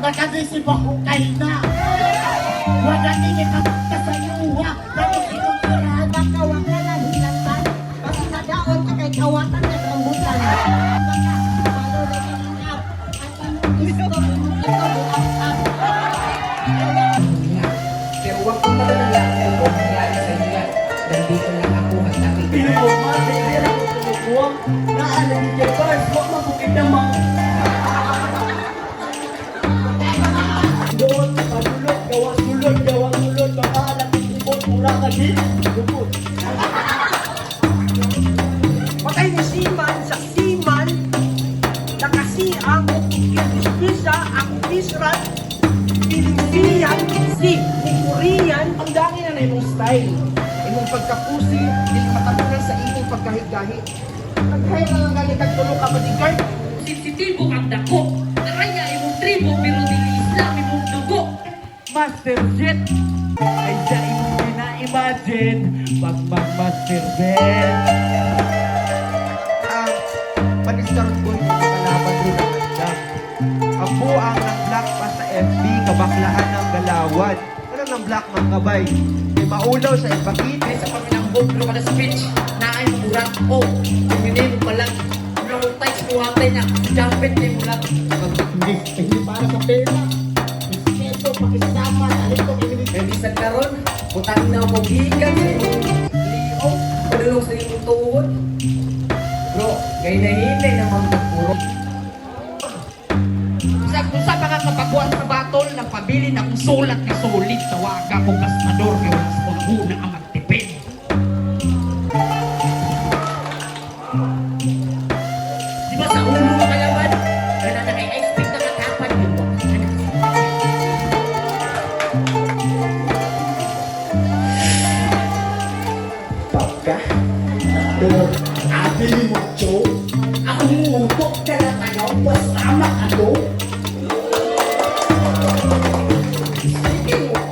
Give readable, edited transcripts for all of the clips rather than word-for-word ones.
Makagisip ako kay na. Wala din ka sa iuha. Dahil sinusirahan ang kawakan na hilatan. Kasi nadaon ka kay kawatan ng rambutan. Palo na ginap. At anong gusto mo ito buang-up. Pero huwag kong madalala kung huwag nangyari sa inyo. Nandito lang ako hanggang Pili mo, matigil ako tumubuang. Naalang ni Jebars, huwag mabukid naman. Doon, padulot, gawang sulod, makahalang ibon, mura lagi, lupot. Patay ni Siman sa Siman na kasi ang Kirgisa, ang Misrat, Pilipinian, si Korean. ang dami na imong style. Imong pagkapusi, hindi matamunan sa imong pagkahig-gahi. Nagkaya na lang galing tagtulong ka bodyguard. Sensitibo ang dako. Naraya imong tribo pero dili Islam imong dugo. Master Jet, ay siya imong pina-imagine, pag mag-Master Jet. Ang pag-start ko yung kalaban rin ang andam. Ang buang ng black pa sa FB, kabaklaan ng galawad. Ano ng black mga kabay? May maulaw sa ipakit. Kaya sa paminambog pero kada speech na ay murang o. Puminin mo palang. Ano tayo suwatay niya. Jumpet ni mo lang. Hindi para sa pera. Respeto, pakisama, alin ko kinilig. Kaya bisan karon, butang na mo gikan sa imong liog. Padulong sa imong tuhod. Bro, gay na hinay naman magpuro. Sa mga kapagwan sa batol, nagpabili ng sulat na sulit. Tawaga kong gastador kaya wala sa paguna ang magtipid. Di ba sa ulo mga laban? Kaya na naka-expect na katapan yun. Pagka, doon, abili mo, Joe. Ako umutok ka na tayo, was tama ka, Joe.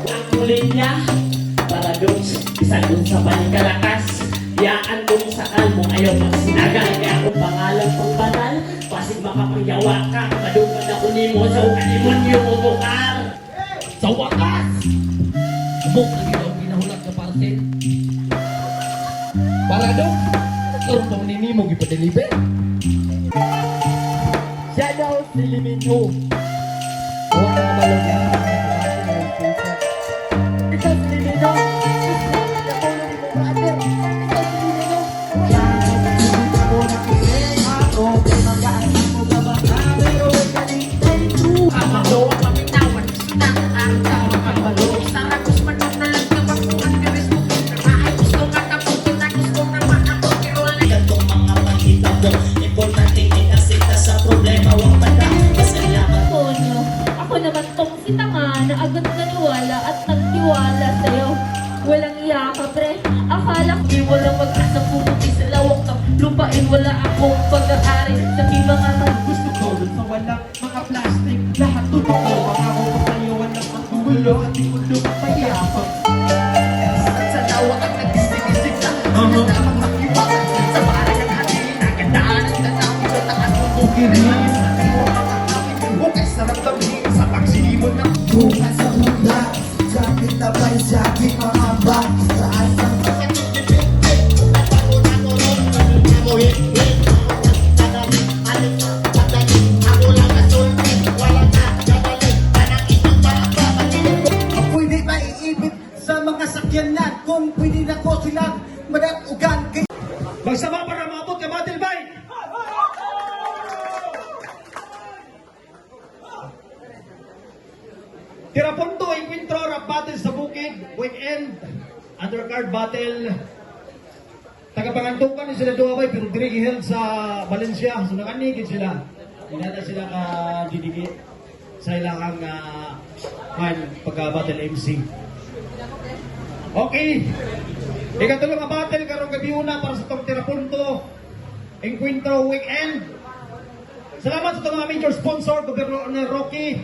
Ang linya, paradox, isa dun sa panikalakas. Yaan dun sa almo, ayaw magsinagal. Kaya akong pangalan pang banal, pasig makapagyawa ka. Madugad ako ni mo sa ukalimonyo mo bukar. Sa wakas! Amok na ginaw ginahulat sa parcel. Para daw, karoon daw nini mo gipadeliver. Siya daw si Liminho. Huwag na nabalog na. Ikaw si Liminho. Nakulong mo, brother. Ikaw si Liminho. Ako nakikinig ako. Magaan mo ba ba? Pero galing tayo. Amado ang paminawan, suna ang tao pagbalog. Sana kusman mo na lang kapag kuhan biris mo. Namahay gusto nga tapos na gusto naman ako. Pero lang Gantong mga panghitabo, importante itasita sa problema. Huwag banda, pasalamat. Ponyo, ako naman tong si Tanga na agad naniwala at nagtiwala sa'yo. Walang iya ka, pre. Akala ko di walang mag-asa pumuti sa lawak ng lupain. Wala akong pag-aari sa mga Gusto ko dun sa walang mga plastic. Lahat totoo. Mga ako sa'yo walang maggugulo. At di ko lumapayapang. sa dawa at nagdisig-isig sa namang makiwala. Sa parang ng hati, nagandaan ang tatawin sa taas mo bukirin. Sa tayo mga kapit, hukay sa ramdamin sa pagsilimon ng Bukas sa mula. Sakit na ba'y sakit mga ba? Saan sa pwede ba iibig sa mga sakyanan kung pwede na ko silang madatugan kay Magsama para maabot ka Battle Bike! Tirapunto, Encuentro, Rap Battle sa Bukid, Weekend, Undercard Battle. Tagapangantukan ni sila Duaway, pero diri held sa Valencia. So nakanigid sila. Hindi na sila ka-GDG sa ilang pagka-battle MC. Okay. Ikatulong nga battle karong gabi una para sa itong Tirapunto Encuentro Weekend. Salamat sa itong mga major sponsor, Governor Rocky,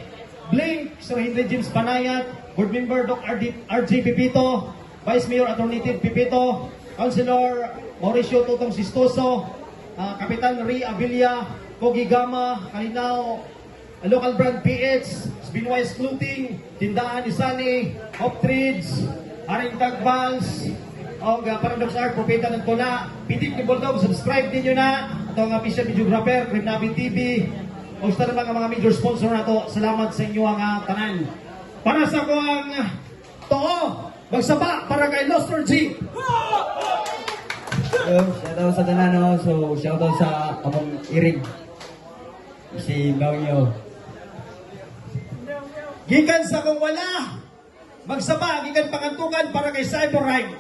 Blink, Sir Henry James Panayat, Board Member Doc RJ Pipito, Vice Mayor Atty. Ted Pipito, Councilor Mauricio Tutong Sistoso, Kapitan Ri Abilia, Pogi Gama, Kalinaw, a local brand PH, Spinwise Clothing, Tindahan ni Sunny, Optrades, Haring Tagbals, o Paradox Art, Propeta ng Tula, Pitik ni Bulldog, subscribe ninyo na. Ito ang official videographer, Crib Nabi TV. O sa naman ang mga major sponsor na to, salamat sa inyo ang tanan. Para sa ko ang too, magsaba para kay Loster G. So, shoutout sa tanan, no? So, shoutout sa among iring. Si Maunyo. Gikan sa kung wala, magsaba, gikan pangantukan para kay Cyber Ride.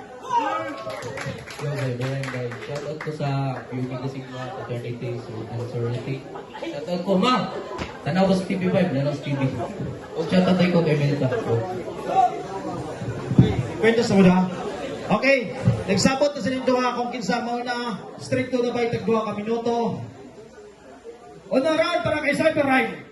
Yo, guys. Shoutout ko sa UP Kasigma, Paternity, so, and Sorority. Shoutout ko, ma! Tanaw ko sa TV5, lalo sa TV. O, shoutout ko kay Melita. So, Kwento sa muna. Okay, nagsabot na sa nito kung kinsa mo na stricto na ba itag 2 ka minuto. Honorar para kay Cyber Ride.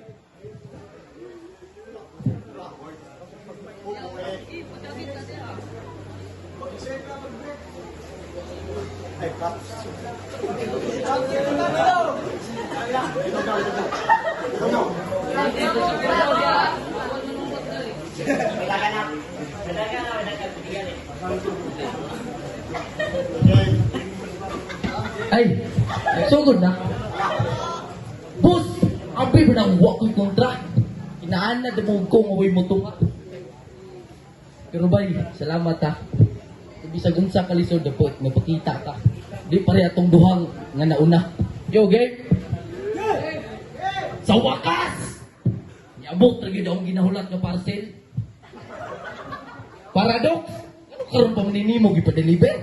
Ay, sugod na. Boss, abi ba nang wako'y kontra? Inaan na mo kong away mo tunga. Pero bay, salamat ha. Bisag unsa ka lisod na po, mapakita ka. Di pare atong duhang nga nauna. Yo, game! Sa wakas! Niabot lagi daw ang ginahulat ng parcel. Paradox! Ano karoon pa maninimo gipa-deliver?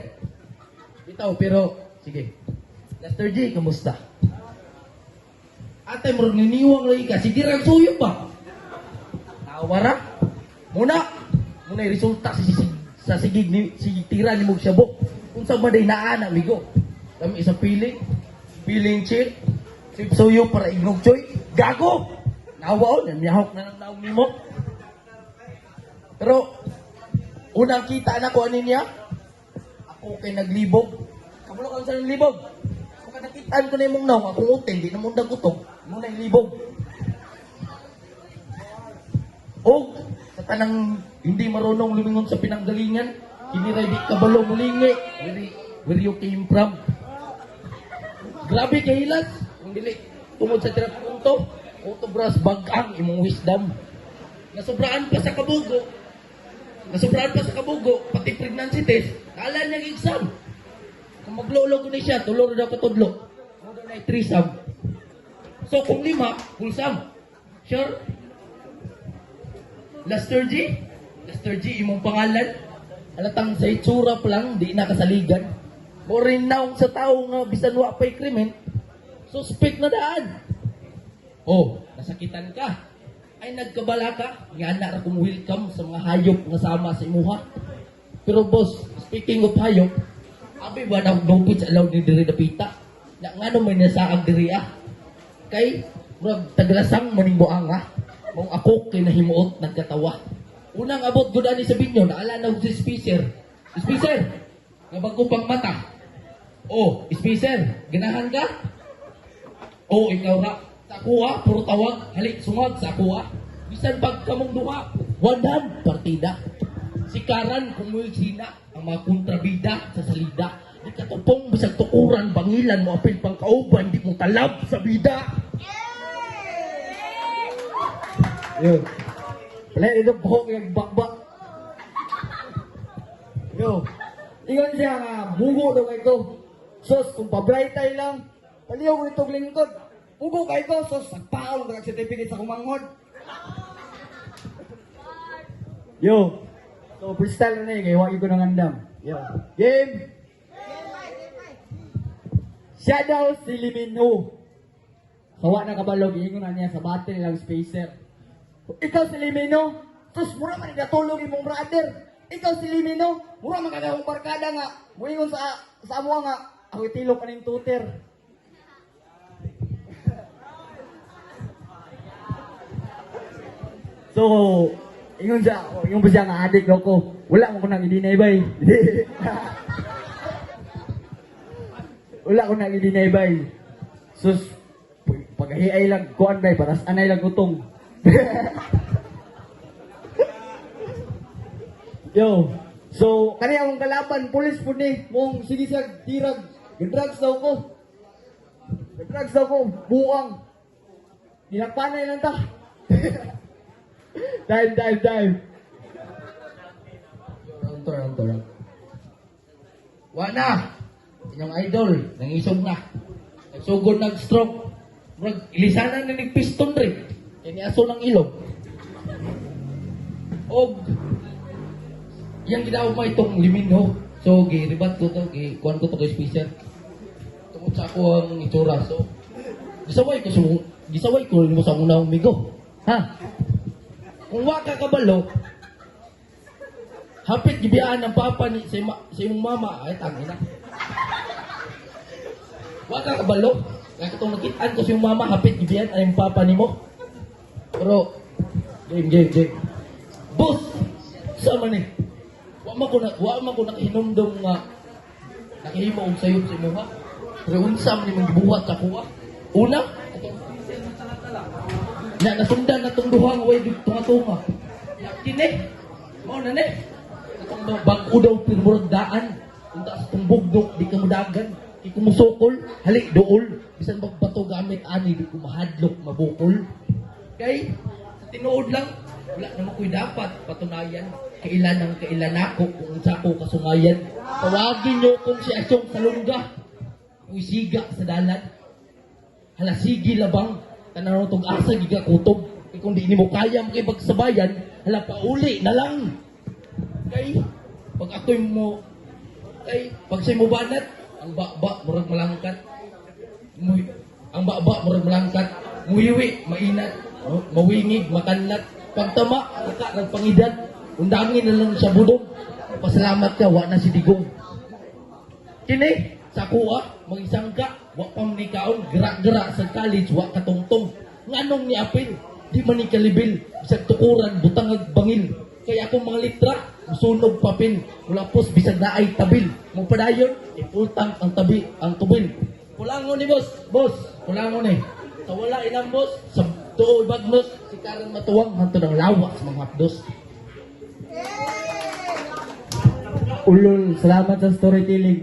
Bitaw, pero sige. Lester J, kamusta? Ate, mo niniwang lagi ka. Sige, rang suyo pa. Nawara. Muna yung resulta sa sigig ni si tira ni mong syabok. Kung sa maday naan, amigo. Kami isang feeling chill. Suyo para ignog choy. Gago! Nawaon, miyahok na ng naong nimo. Pero, unang kita na ko ano niya, ako kay naglibog. Kamulo ka sa naglibog? Kung nakitaan ko na yung mong naong, akong uteng, di na mong dagutog. Muna yung libog. O, sa tanang hindi marunong lumingon sa pinanggalingan, kiniray di kabalo mulingi. Where you came from? Grabe kahilas. Kung dili, tungod sa tirapunto, autobras bagang imong wisdom. Nasobraan pa sa kabugo. Pati pregnancy test, kala niya exam. Kung maglolo ko na siya, tuloro daw katudlo. Muna na 3 sum. So kung 5, full sum. Sure? Lester G, imong pangalan. Alatang sa itsura pa lang, di nakasaligan. Mo rin naong sa tao nga bisan wa pa'y krimen, suspect na daan. Oh, nasakitan ka. Ay nagkabala ka, nga na kung welcome sa mga hayop nga sama sa imuha. Pero boss, speaking of hayop, abi ba na nobit sa alaw ni diri dapita? Na nga naman niya sa diri Kay, murag taglasang maningbuang mong ako kay nahimuot nagkatawa. Unang abot gud ani sa binyo, naala na si Spacer. Spacer, nga bago pang mata. Oh, Spacer, ganahan ka? Oh, ikaw ra. Sa kuha, puro tawag, halik sungag sa kuha. Bisan pag kamong duha, 100 partida. Sikaran kung mo sina ang mga kontrabida sa salida. Di katupong bisag tukuran, bangilan mo apil pang kauban, di mo talab sa bida. yo. Wala, ito buhok yung bakbak. Yo. Ingon siya nga, bugo daw kay ko. Sos, kung pabright tayo lang, paliyaw ko itong lingkod. Bugo kay ko, sos, nagpaon ka certificate sa kumanghod. Yo. So, freestyle na kaya wagi ko ng andam. Yo. Game! Siya daw si Limino. Kawa na kabalog, ingon na niya sa battle lang Spacer. Ikaw si Limino, sus, mura man natulog imong brother. Ikaw si Limino, mura man kagawang barkada nga. Muingon sa amo nga, ako itilok ka ng tutor. So, ingon ba siya nga adik ko. Wala mo ko nang idinay bay. Wala ko nang idinay bay. Sus, pag Kahiay lang kuan bay para sa anay lang utong. Yo. So, kani akong kalaban, pulis po ni, mong sige siya tirag. Drugs daw ko. Drugs daw ko, buang. Dinakpanay lang ta. Dive. Round. Wala. Inyong idol, nangisog na. Nagsugod nag-stroke. Ilisanan na nagpiston rin. Kini aso ng ilog. Og yang ginawa mo itong liminho. So, giribat ko to, kuhan ko to kay Spacer. Tungkol sa ako ang itsura. So, gisaway ko mo sa muna umigo. Ha? Kung waka kabalo, hapit gibiyaan ng papa ni sa imong mama, ay tangin na. Waka kabalo, kaya itong nakitaan ko sa imong mama, hapit gibiyaan ay yung papa ni mo. Pero, game. Boss, sama ni. Wa man ko hinumdum nga nakihimo og sayop sa imo ha. Pero unsa man imong gibuhat sa kuha? Una, nasundan na tong duha nga way tunga-tunga. Kini, mao na ni. Itong bag-o daw pirmurag daan. Unta sa tong bugdok, di ka mudagan. Di ko musukol, hali dool. Bisan magbato gamit ani, di ko mahadlok, mabukol. Kay, sa tinuod lang, wala naman ko'y dapat patunayan. Kailan ako kung sa ako kasungayan. Tawagin nyo kung si Asyong Salungga. Kung siga sa dalan. Hala, sige labang. Tanaro tong asa, giga kutob. Kung di mo kaya makipagsabayan, hala, pauli na lang. Kay, pag ako'y mo, pag sa'y mo banat, ang baba, murag malangkat. Ang baba, murag malangkat. Muiwi, mainat. Mawingig, makanlat. Pagtama, nagpangidan. Undangin na lang sa budog. Pasalamat ka, wa na si Digong. Kini, sa kuha, mag-isang ka, wa pa manikaon, gra-gra sa college, wa katungtong. Nganong ni Apil, di man ni kalibil, bisag tukuran, butangag bangil. Kaya akong mga litra, sunog papel, ulapos bisag na ay tabil. Mong padayon, ipultang ang tubil. Kulangon ni boss, kulangon ni. Sa wala inang boss, sa tuoy bagnos, si Karan matuwang, hanto ng lawa sa mga hapdos. Ulol, salamat sa storytelling.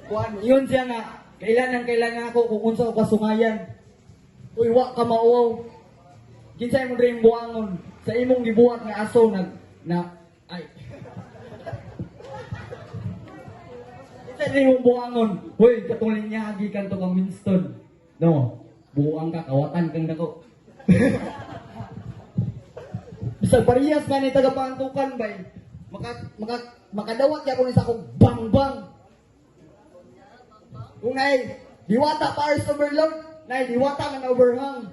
Kuan, yun siya nga. Kailan ako kung unsa ko kasungayan. Uy, wa ka mauwaw. Kinsay mo rin buangon. Sa imong gibuhat nga aso Kinsay rin mong buangon. Uy, katulad niya hagikan to kang Winston. No, buang ka, kawatan kang dako. Bisag parehas nga ni tagapantukan bay. Makadawat ya ko ni sa akong bang. Kung nay diwata powers overload, nay diwata nga overhang.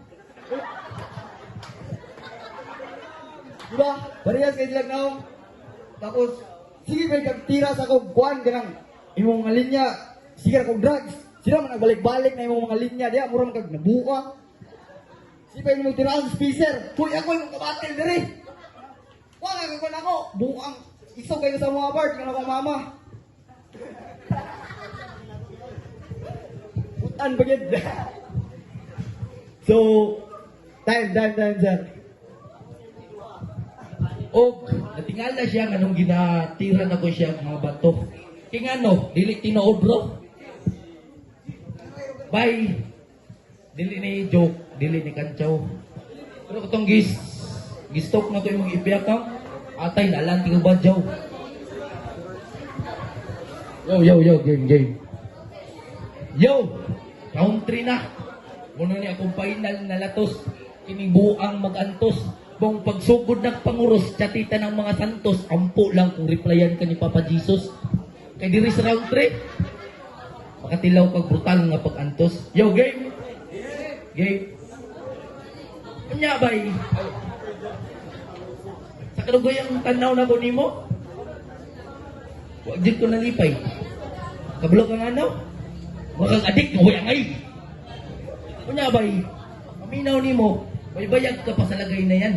Diba? Parehas kay dilag naong. Tapos sige bay kagtira sa akong kuan ganang imong mga linya. Sige akong drugs. Sila man nagbalik-balik na imong mga linya diha mura man kag nabuka. Sige bay mo tirahan sa Spacer. Hoy ako yung kabatil diri. Wa nga kung ako, buang isog kayo sa mga bar, tingnan akong mama. Putan bagid. So, time, sir. Og, natingala siya nga nung ginatira na ko siya mga bato. Kingano, dili tinuod bro. Bye. Dili ni joke, dili ni kantsaw. Pero katong gistok na ko yung mga ipiyak ka, atay na lang tingong badyaw. Yo, game. Yo, country na. Muna ni akong final na latos. Kining buang mag-antos. Bong pagsugod ng panguros, chatita ng mga santos, ampo lang kung replyan ka ni Papa Jesus. Kay diri sa round 3, makatilaw kag brutal nga pag-antos. Yo, game. Kanya bay. Sa kalugoyang tanaw na ko nimo. Wag din ko nalipay. Kablo ka nga no? Wakang adik nga huyangay. Kunya bay, aminaw nimo, may bayag ka pa sa lagay na yan.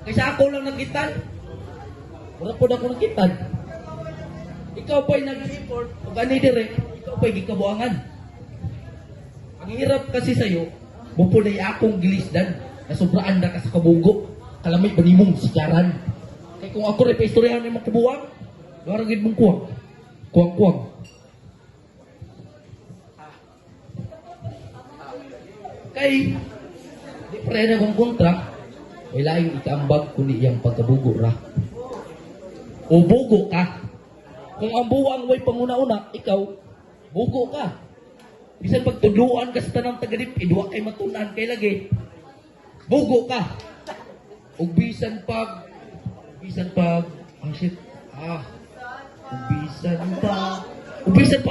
Kaysa ako lang nakitan. Wala po na ako nakitan. Ikaw pa'y nag-report, pag ani dire, ikaw pa'y gikabuangan. Ang hirap kasi sa'yo, mupulay akong gilisdan, nasubraan na ka sa kabugo, kalamay ba nimong sikaran. Kaya kung ako rin pa istoryahan ng mga kabuwang, garagid mong kuwang. Kuwang-kuwang. Kay, di pa rin akong kontra, may laing ikaambag kundi iyang pagkabugo ra. O bugo ka. Kung ang buwang way panguna-una, ikaw, bugo ka. Bisan pagtudluan ka sa tanang tagadip, idwa kay matunan kay lagi, bugo ka. Ug bisan pag, ug bisan pag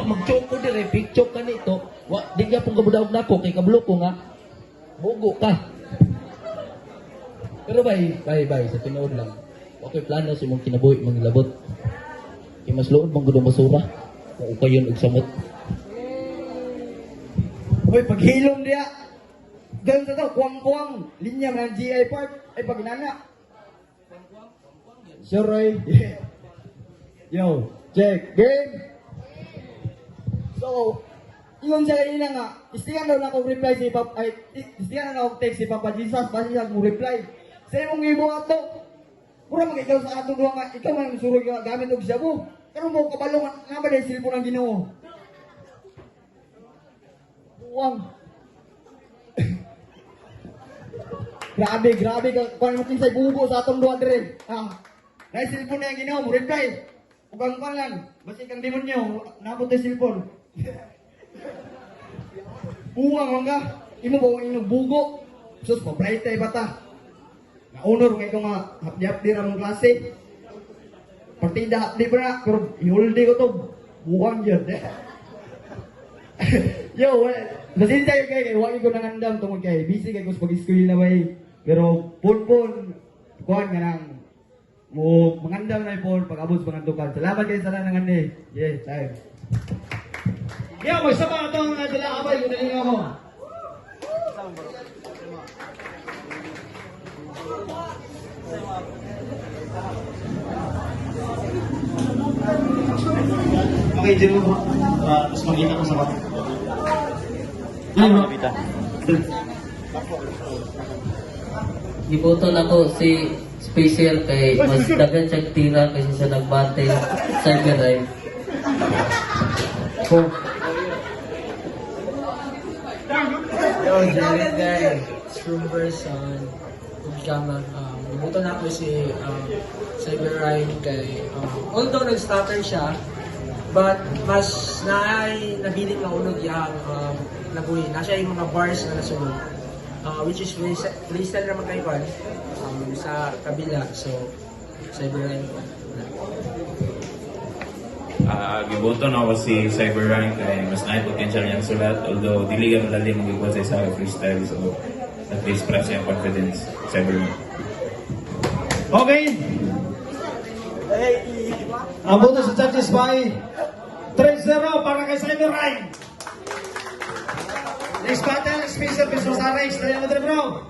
magchoko dire, picture ka nito, di ka pong kabudawag na ko, kay kablo ko nga, bugo ka. Pero bay, sa tinood lang, okay plano sa imong kinabuhi, mga labot. Kaya mas lood mong gudong basura, kung ukayon og samot. Uy, paghilom diya. Doon sa to, kuwang-kuwang. Linya ng GI Park. Ay, paginana. Sure, Roy. Yo, check. Game. So, yun siya kanina nga. Istigan daw na akong reply si Papa. Ay, istigan na akong text si Papa Jesus. Basta siya akong reply. Sa imong ibo ato. Pura mag-ikaw sa ato doon nga. Ikaw man surog nga gamit og shabu. Karon mo kabalong nga ba dahil silpo ng Ginoo? Buwang. grabe ka kung mo kinsay bugo sa atong duha dire. Dahil cellphone na yung Ginoo mo reply. Ugang pa lang. Basta kang demonyo, nabot yung cellphone. Buwang nga. Imo ba ang inyong bugo? Sus, pabright tayo bata. Na-honor nga ito nga hapdi-hapdi ra mong klase. Partida hapdi pa na, pero ihuldi ko to. Buwang yun. Yo, basin tayo kay huwag ko nangandam tungkol kay busy kay ko sa pag-school na bay. Pero pun kuhan nga nang mo mangandam na ipon pag-abot sa mga tukad. Salamat kayo sa nangan ni. Yes, time. Yo, magsama itong dala abay, kung nalingaw mo. Okay, Jero. Mas makita ko sa bata. Ano? Gibuton ako si Spacer kay mas dagan siyang tira kasi siya nagbate Cyber Life. Yo, Jared guy, Strumber son, Ugjaman. Gibuton ako si Cyber Ryan kay although nag-stutter siya, but mas nabiling maunod yung nabuhi. Nasa yung mga bars na nasunod. Which is freestyle naman kayo sa kabila. So, Cyber Ryan po. Gibuton ako si Cyber Ryan kay mas naay potential niyang sulat, although dili ka madali magigwa sa freestyle, so at least para siya confidence. Cyber Ryan. Okay. Ang boto sa judges by 3-0 para kay Cyber Ryan. Next battle, Spacer versus Sarex. Dali mo dali bro.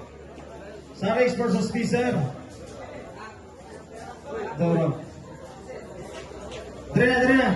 Sarex versus Spacer. Doro. Dali na.